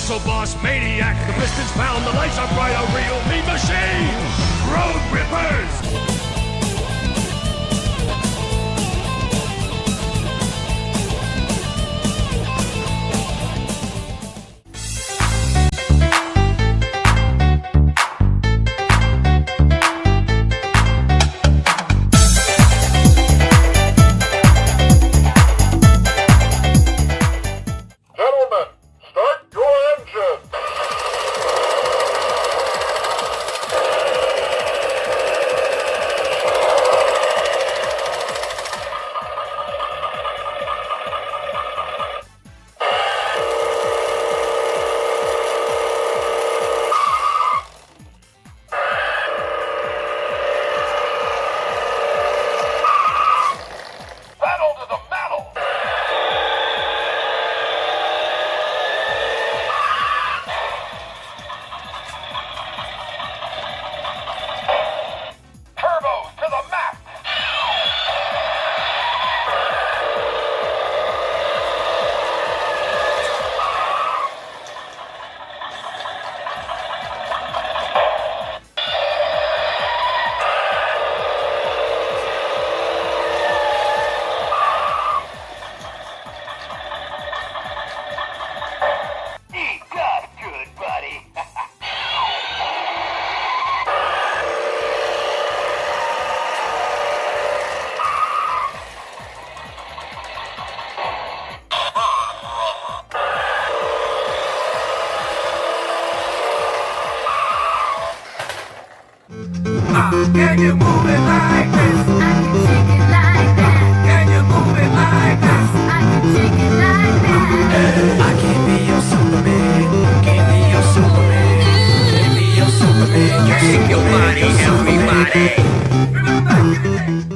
Muscle boss maniac, the pistons found, the lights are bright, a real mean machine! Road Rippers! Can you move it like this? I can shake it like that. Can you move it like this? I can shake it like that. I can't be your Superman. Can't be your Superman. Can't be your Superman. Shake your body, everybody. Remember back in the day?